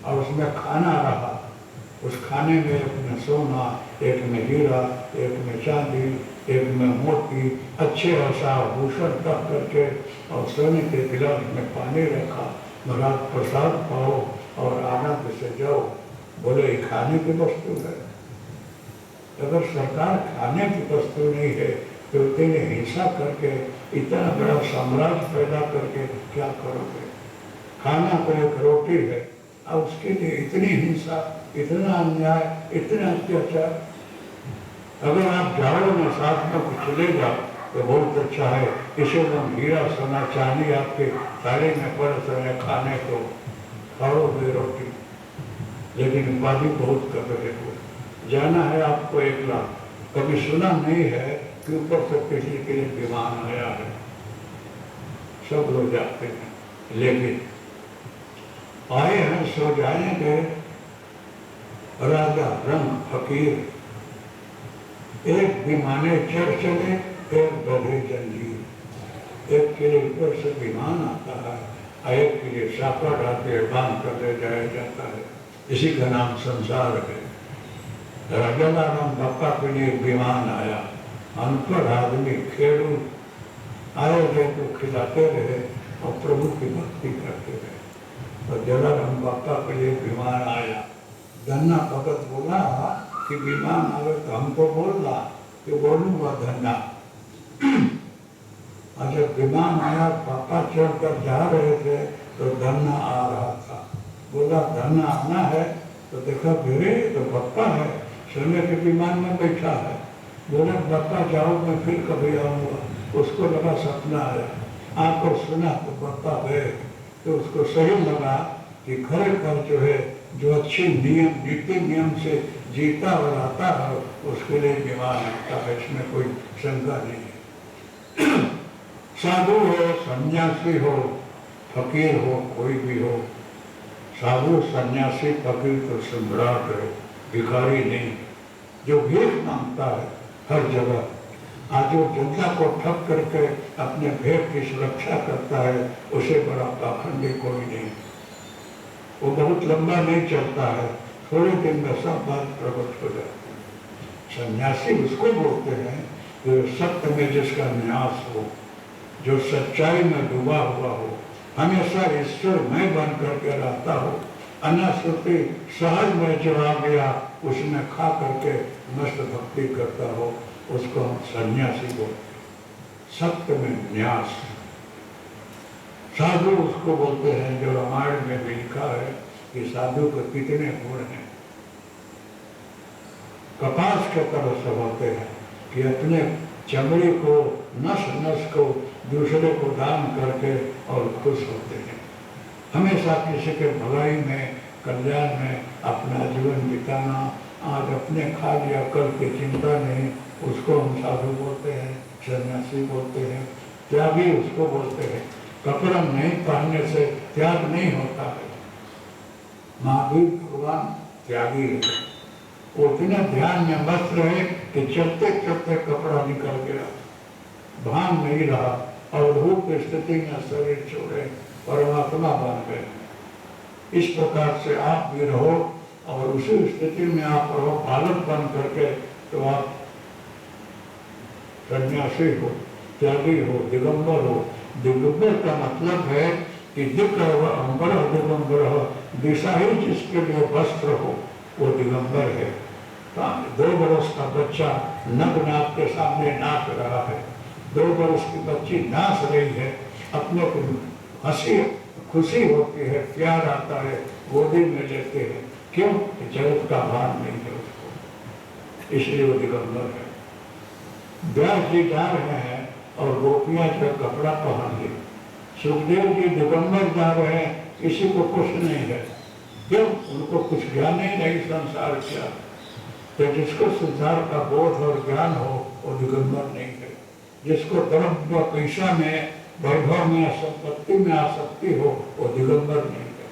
और उसमें खाना रहा। उस खाने में एक में सोना, एक में हीरा, एक में चांदी, एक में मोती, अच्छे ऐसा भूषण कर करके और सोने के गिलास में पानी रखा। महाराज प्रसाद पाओ और आनंद से जाओ। बोले ये खाने की वस्तु है। अगर सरकार खाने की वस्तु नहीं है तो तेरे हिंसा करके इतना बड़ा साम्राज्य पैदा करके क्या करोगे। खाना तो एक रोटी है और उसके लिए इतनी हिंसा, इतना अन्याय, इतना अत्याचार। अगर आप जाओ ना साथ में कुछ चले जाओ तो बहुत अच्छा है। इसे हम हीरा सोना चांदी आपके थाली में पड़ रहे खाने को खाओगे रोटी, लेकिन उपाधि बहुत कर रहे हो। जाना है आपको 1 लाख, कभी सुना नहीं है कि ऊपर से किसी के लिए विमान आया है। सब लोग जाते हैं, लेकिन आए हैं सो जाएंगे। राजा रंग फकीर, एक विमाने चढ़ चले, एक बधे जंजीर। एक के लिए ऊपर से विमान आता है, एक के लिए सापा डालते बांध कर ले जाया जाता है। इसी का नाम संसार है। राजा राम बापा के लिए विमान आया, अनपढ़ आदमी खेड़ू आए गए तो खिलाते रहे और प्रभु की भक्ति करते रहे। और जलाराम बापा के लिए विमान आया। धन्ना भगत बोला कि विमान आवे तो हमको बोलना कि बोलूंगा धन्ना। जब विमान आया, पापा चढ़कर जा रहे थे तो धन्ना आ रहा था। बोला धन्ना आना है, तो देखा मेरे तो बप्पा है, सोने के विमान में बैठा है। बोला बप्पा जाओ, मैं फिर कभी आऊँगा। उसको लगा सपना आया, आंखों सुना तो बप्पा गए। तो उसको सही लगा कि खरेखर जो है, जो अच्छे नियम नीति नियम से जीता और आता है, उसके लिए विमान आता है, इसमें कोई शंका नहीं है। साधु हो, सन्यासी हो, फकीर हो, कोई भी हो, साधु सन्यासी फकीर तो सम्राट है, भिखारी नहीं। जो भीख मांगता है हर जगह, आज जो जनता को ठप करके अपने भेद की सुरक्षा करता है, उसे बड़ा पाखंडी कोई नहीं। वो बहुत लंबा नहीं चलता है, थोड़े दिन में सब बात प्रकट हो जाती है। सन्यासी उसको बोलते हैं जो सत्य में जिसका न्यास हो, जो सच्चाई में डूबा हुआ हो, हमेशा ईश्वर में बन करके रहता हो, अनाश्रुति सहज में जो आ गया उसमें खा करके मस्त भक्ति करता हो, उसको हम सन्यासी बोलते हैं। सत्य में न्यास। साधु उसको बोलते हैं जो रामायण में भी लिखा है कि साधु के कितने गुण हैं। कपास के तरह से होते हैं कि अपने चमड़ी को, नस नस को दूसरे को दान करके और खुश होते हैं। हमेशा किसी के भलाई में, कल्याण में अपना जीवन बिताना, आज अपने खा लिया कल की चिंता नहीं, उसको हम साधु बोलते हैं, सन्यासी बोलते हैं। त्यागी उसको बोलते हैं। कपड़ा नहीं पहनने से त्याग नहीं होता है। महावीर भगवान त्यागी है, वो इतने ध्यान में मस्त रहे कि चलते चलते कपड़ा निकल गया, भान नहीं रहा और रूप स्थिति में शरीर छोड़े परमात्मा बन गए। इस प्रकार से आप भी रहो और उसी स्थिति में आप रहो, बालक बन करके, तो आप सन्यासी हो, त्यागी हो, दिगंबर हो। दिगंबर का मतलब है कि दिक अंबर दिगंबर हो, दिशा ही जिसके लिए वस्त्र हो, वो दिगंबर है। 2 बरस का बच्चा नग्न आपके सामने नाच रहा है, 2 बरस की बच्ची नाच रही है, अपने को हंसी खुशी होती है, प्यार आता है, गोदी में लेते हैं। क्यों? जगत का भान नहीं है उसको, इसलिए वो दिगंबर है। व्यास जी जा रहे हैं और गोपियां जो कपड़ा पहन ली। सुखदेव जी दिगंबर जा रहे हैं, किसी को कुछ नहीं है। क्यों? उनको कुछ ज्ञान ही नहीं संसार किया। तो जिसको संसार का बोध और ज्ञान हो, वो दिगंबर नहीं है। जिसको धर्म पैसा में, वैभव में, संपत्ति में आसक्ति हो, वो दिगंबर नहीं है।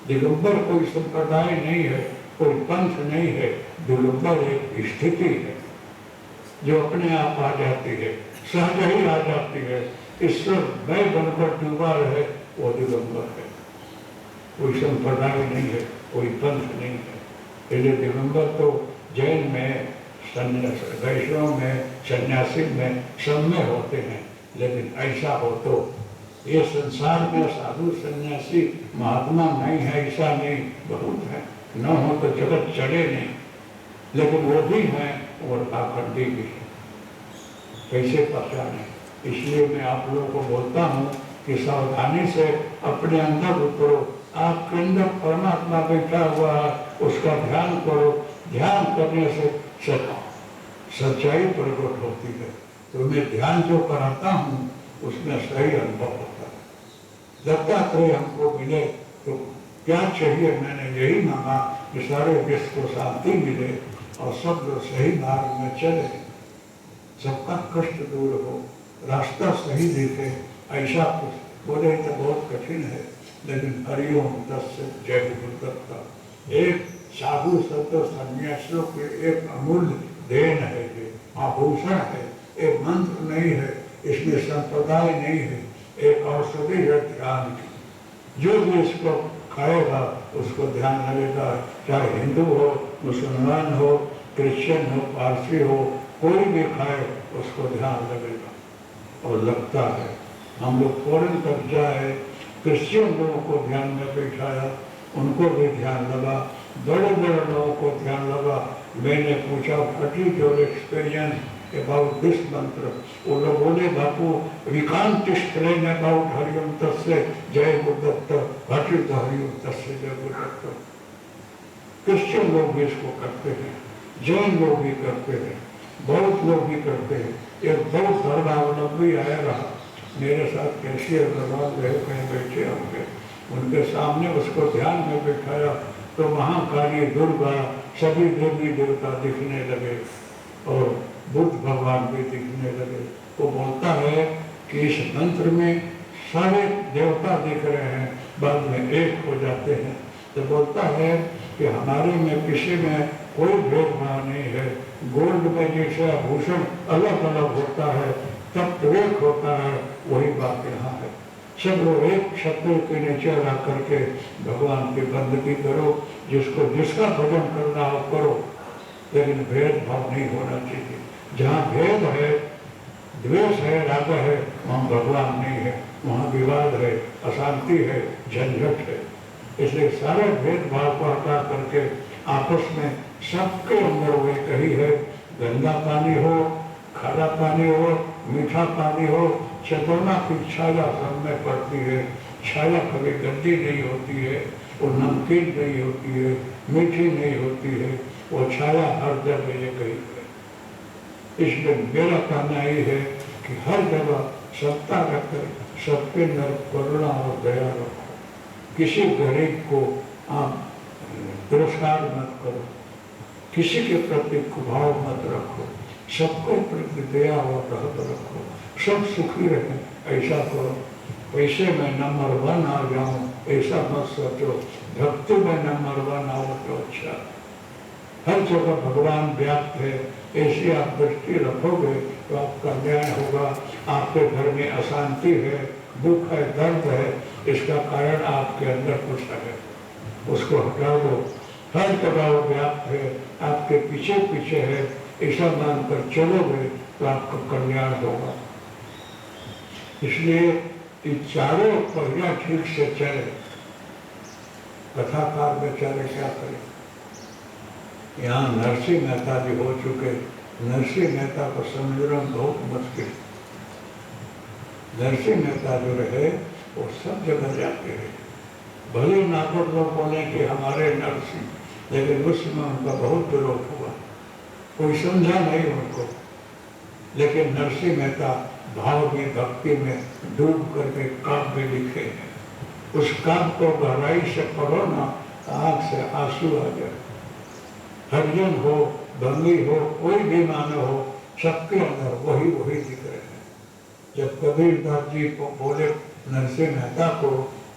दिगंबर कोई संप्रदाय नहीं है, कोई पंथ नहीं है। दिगंबर एक स्थिति है जो अपने आप आ जाती है, सहज ही आ जाती है। ईश्वर मैं बनकर डूबा रहे, वो दिगंबर है। कोई संप्रदाय नहीं है, कोई पंथ नहीं है। इसलिए दिगंबर तो जैन में, वैष्णव में, सन्यासी में, सब में होते हैं। लेकिन ऐसा हो तो ये संसार में साधु सन्यासी महात्मा नहीं है, ऐसा नहीं, बहुत है। न हो तो जगत चले नहीं, लेकिन वो भी हैं और पाखंडी भी है। कैसे पहचाने? इसलिए मैं आप लोगों को बोलता हूँ कि सावधानी से अपने अंदर उतरो। आपके अंदर परमात्मा बैठा हुआ है, उसका ध्यान करो। ध्यान करने से सच्चाई प्रकट होती है। तो मैं ध्यान जो कराता हूँ उसमें सही अनुभव होता है। दत्तात्रेय हमको मिले तो क्या चाहिए? मैंने यही मांगा कि सारे विश्व को शांति मिले और सब लोग सही मार्ग में चले, सबका कष्ट दूर हो, रास्ता सही दिखे। ऐसा कुछ बोले तो बहुत कठिन है, लेकिन हरिओम तस्य जय गुरुदत्ता। एक साधु संत सन्यासियों के एक अमूल्य देन है, ये आभूषण है, एक मंत्र नहीं है, इसमें संप्रदाय नहीं है, एक औषधि है ध्यान की। जो भी इसको खाएगा उसको ध्यान लगेगा, चाहे हिंदू हो, मुसलमान हो, क्रिश्चियन हो, पारसी हो, कोई भी खाए उसको ध्यान लगेगा और लगता है। हम लोग फौरन तक जाए, क्रिश्चियन लोगों को ध्यान में बैठाया, उनको भी ध्यान लगा, बड़े बड़े लोगों को ध्यान लगा। मैंने पूछा what is your experience? About this mantra. वो लोग बोले बापू विकांत एक्सप्लेन अबाउट हरिओम तस्य जय Gurudatt, what is the Hariom तस्य जय गुरुदत्त। क्रिश्चियन लोग भी इसको करते हैं, जैन लोग भी करते हैं, बौद्ध लोग भी करते हैं। एक बौद्ध धर्मावलंबी आया रहा मेरे साथ, कैसी अग्रवाल रहे कहीं बैठे होंगे, उनके सामने उसको ध्यान में बैठाया तो महाकाली, दुर्गा, सभी देवी देवता दिखने लगे और बुद्ध भगवान भी दिखने लगे। वो बोलता है कि इस मंत्र में सारे देवता दिख रहे हैं, बाद में एक हो जाते हैं। तो बोलता है कि हमारे में किसी में कोई भेदभाव नहीं है। गोल्ड में जैसे आभूषण अलग अलग होता है, तब तो एक होता है, वही बात यहाँ है। सब लोग एक छत्र के नीचे ला करके भगवान की बंदगी करो, जिसको जिसका भजन करना हो करो, लेकिन भेदभाव नहीं होना चाहिए। जहाँ भेद है, द्वेष है, राग है, वहाँ भगवान नहीं है, वहाँ विवाद है, अशांति है, झंझट है। इसलिए सारे भेदभाव को हटा करके आपस में सबके अंदर वो कही है, गंदा पानी हो, खारा पानी हो, मीठा पानी हो, चेतना की छाया सब में पड़ती है। छाया कभी गंदी नहीं होती है, वो नमकीन नहीं होती है, मीठी नहीं होती है, वो छाया हर जगह ये कही है। इसलिए मेरा कहना ये है कि हर जगह सत्ता रखकर सबके अंदर करुणा और दया रखो। किसी गरीब को आप तिरस्कार मत करो, किसी के प्रति कुभाव मत रखो, सबको प्रति दया और रहत रखो, सब सुखी रहे, ऐसा करो। पैसे में नंबर 1 आ जाऊं ऐसा मत सोचो, भक्ति में नंबर 1 आओ तो अच्छा। हर जगह भगवान व्याप्त है, ऐसी आप दृष्टि रखोगे तो आपका न्याय होगा। आपके घर में अशांति है, दुख है, दर्द है, इसका कारण आपके अंदर कुछ है, उसको हटा दो। हर जगह वो व्याप्त है, आपके पीछे पीछे है, ऐसा मानकर चलोगे तो आपका कल्याण होगा। इसलिए ये चारों पहिया ठीक से चले। कथाकार बेचारे क्या करें। यहाँ नरसिंह मेहता जी हो चुके, नरसिंह मेहता को समझना बहुत मुश्किल। नरसिंह मेहता जो रहे वो सब जगह जाते रहे। भले नागपुर लोग बोले कि हमारे नरसिंह, लेकिन उस समय उनका बहुत विरोध हुआ, कोई समझा नहीं उनको। लेकिन नरसिंह मेहता भाव में, भक्ति में डूब करके काव्य लिखे हैं। उस काव्य को गहराई से पढ़ो ना, आंख से आंसू आ जाए। हरिजन हो, बंगी हो, कोई भी मानव हो, सबके अंदर वही वही दिख रहे हैं। जब कबीरदास जी को बोले नरसिंह मेहता को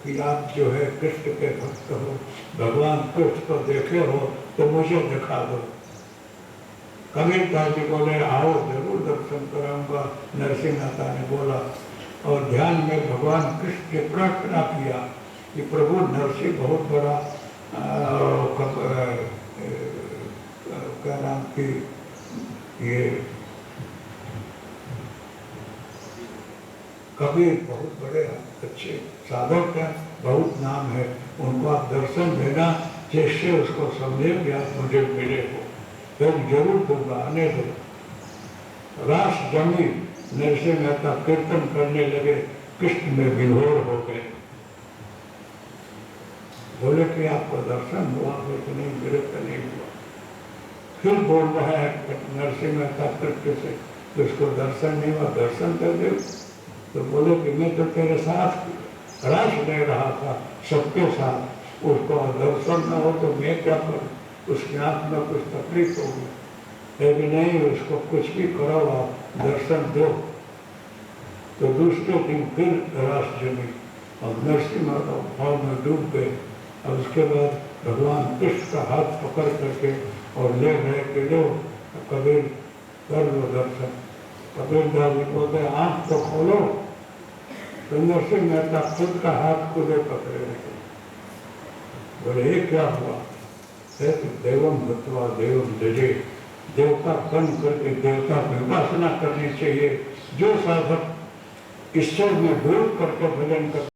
कि आप जो है कृष्ण के भक्त हो, भगवान कृष्ण को देखे हो तो मुझे दिखा दो। कबीरदास जी बोले आओ जरूर दर्शन कराऊंगा। नरसिंह मेहता ने बोला और ध्यान में भगवान कृष्ण की प्रार्थना किया कि प्रभु नरसिंह बहुत बड़ा क्या नाम की ये कबीर बहुत बड़े अच्छे साधक हैं, बहुत नाम है, उनको आप दर्शन देना, जिससे उसको समझेंगे आप मुझे मिले हो, फिर जरूर दूंगा, आने दो। रास जमी नरसिंह मेहता कीर्तन करने लगे, कृष्ण में विभोर हो गए। बोले कि आपको दर्शन हुआ हो कि नहीं, मेरे को नहीं हुआ। फिर बोल रहा है नरसिंह मेहता कृष्ण से, उसको दर्शन नहीं हुआ, दर्शन कर दे। तो बोले कि मैं तो तेरे साथ रास ले रहा था, सबके साथ, उसको दर्शन न हो तो मैं क्या करूं, उसके आंख में कुछ तकलीफ होगी, लेकिन नहीं, उसको कुछ भी करो आप, दर्शन दो। तो दूसरे दिन फिर रास जमी और नरसिंह मेहता भाव में डूब गए। और उसके बाद भगवान कृष्ण का हाथ पकड़ करके और ले गए कि लो कबीर कर लो दर्शन। कबीरदास जी बोलते आँख तो खोलो, तो नरसिंह मेहता खुद का हाथ खुदे पकड़े रहे। बोले ये क्या हुआ, देवम भत्वा देवम जजे, देवता बन करके देवता की उपासना करनी चाहिए। जो साधक ईश्वर में डूब करके भजन कर